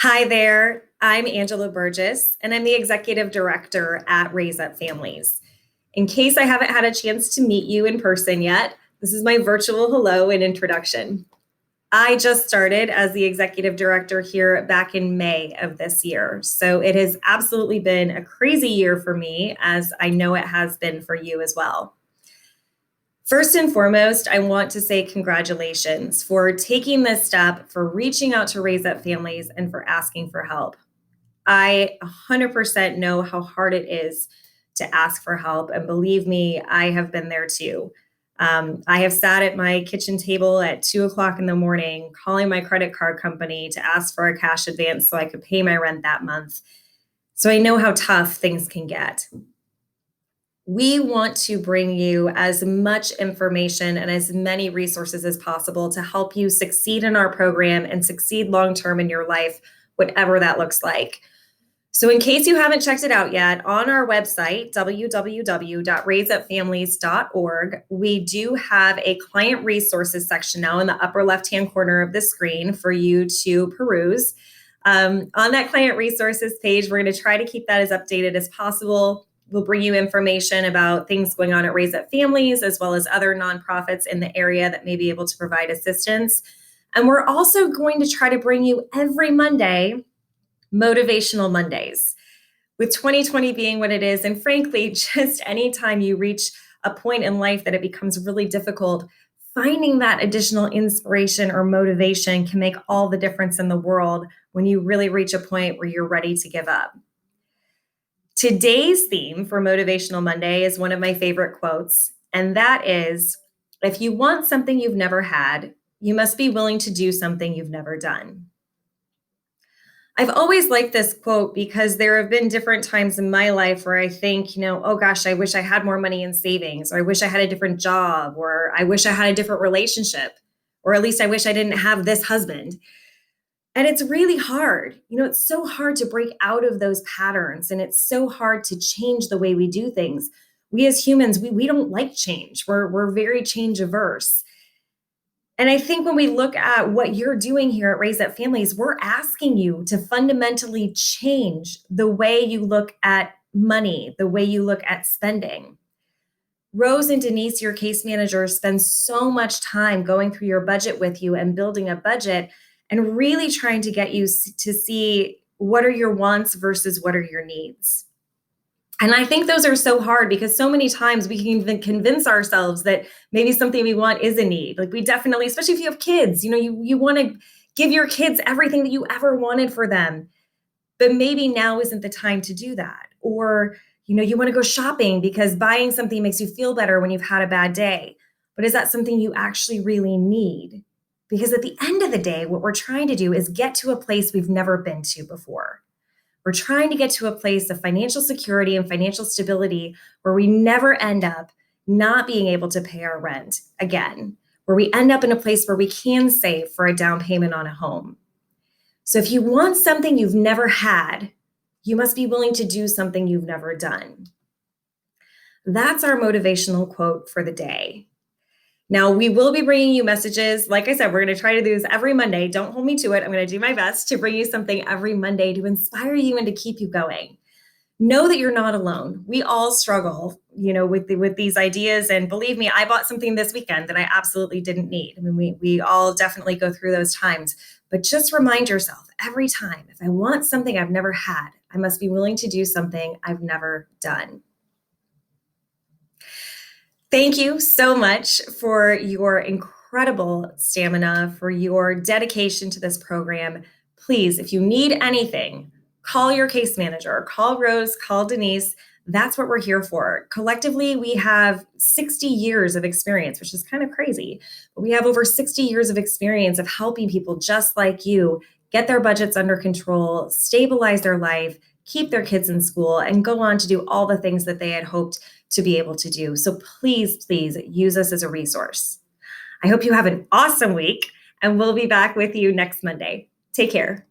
Hi there. I'm Angela Burgess, and I'm the executive director at Raise Up Families. In case I haven't had a chance to meet you in person yet, this is my virtual hello and introduction. I just started as the executive director here back in May of this year. So it has absolutely been a crazy year for me, as I know it has been for you as well. First and foremost, I want to say congratulations for taking this step, for reaching out to Raise Up Families, and for asking for help. I 100% know how hard it is to ask for help. And believe me, I have been there too. I have sat at my kitchen table at 2 o'clock in the morning, calling my credit card company to ask for a cash advance so I could pay my rent that month. So I know how tough things can get. We want to bring you as much information and as many resources as possible to help you succeed in our program and succeed long-term in your life, whatever that looks like. So in case you haven't checked it out yet, on our website, www.raiseupfamilies.org, we do have a client resources section now in the upper left-hand corner of the screen for you to peruse. On that client resources page, we're going to try to keep that as updated as possible. We'll bring you information about things going on at Raise Up Families, as well as other nonprofits in the area that may be able to provide assistance. And we're also going to try to bring you every Monday Motivational Mondays. With 2020 being what it is, and frankly, just anytime you reach a point in life that it becomes really difficult, finding that additional inspiration or motivation can make all the difference in the world when you really reach a point where you're ready to give up. Today's theme for Motivational Monday is one of my favorite quotes, and that is, if you want something you've never had, you must be willing to do something you've never done. I've always liked this quote because there have been different times in my life where I think, oh gosh, I wish I had more money in savings, or I wish I had a different job, or I wish I had a different relationship, or at least I wish I didn't have this husband. And it's really hard. It's so hard to break out of those patterns, and it's so hard to change the way we do things. We as humans, we don't like change. We're very change averse. And I think when we look at what you're doing here at Raise Up Families, we're asking you to fundamentally change the way you look at money, the way you look at spending. Rose and Denise, your case managers, spend so much time going through your budget with you and building a budget and really trying to get you to see what are your wants versus what are your needs. And I think those are so hard because so many times we can even convince ourselves that maybe something we want is a need. Like we definitely, especially if you have kids, you want to give your kids everything that you ever wanted for them. But maybe now isn't the time to do that. Or, you want to go shopping because buying something makes you feel better when you've had a bad day. But is that something you actually really need? Because at the end of the day, what we're trying to do is get to a place we've never been to before. We're trying to get to a place of financial security and financial stability where we never end up not being able to pay our rent again, where we end up in a place where we can save for a down payment on a home. So if you want something you've never had, you must be willing to do something you've never done. That's our motivational quote for the day. Now, we will be bringing you messages. Like I said, we're going to try to do this every Monday. Don't hold me to it. I'm going to do my best to bring you something every Monday to inspire you and to keep you going. Know that you're not alone. We all struggle, with these ideas. And believe me, I bought something this weekend that I absolutely didn't need. I mean, we all definitely go through those times. But just remind yourself every time, if I want something I've never had, I must be willing to do something I've never done. Thank you so much for your incredible stamina, for your dedication to this program. Please, if you need anything, call your case manager, call Rose, call Denise. That's what we're here for. Collectively, we have 60 years of experience, which is kind of crazy. But we have over 60 years of experience of helping people just like you get their budgets under control, stabilize their life, keep their kids in school, and go on to do all the things that they had hoped to be able to do. So please use us as a resource. I hope you have an awesome week, and we'll be back with you next Monday. Take care.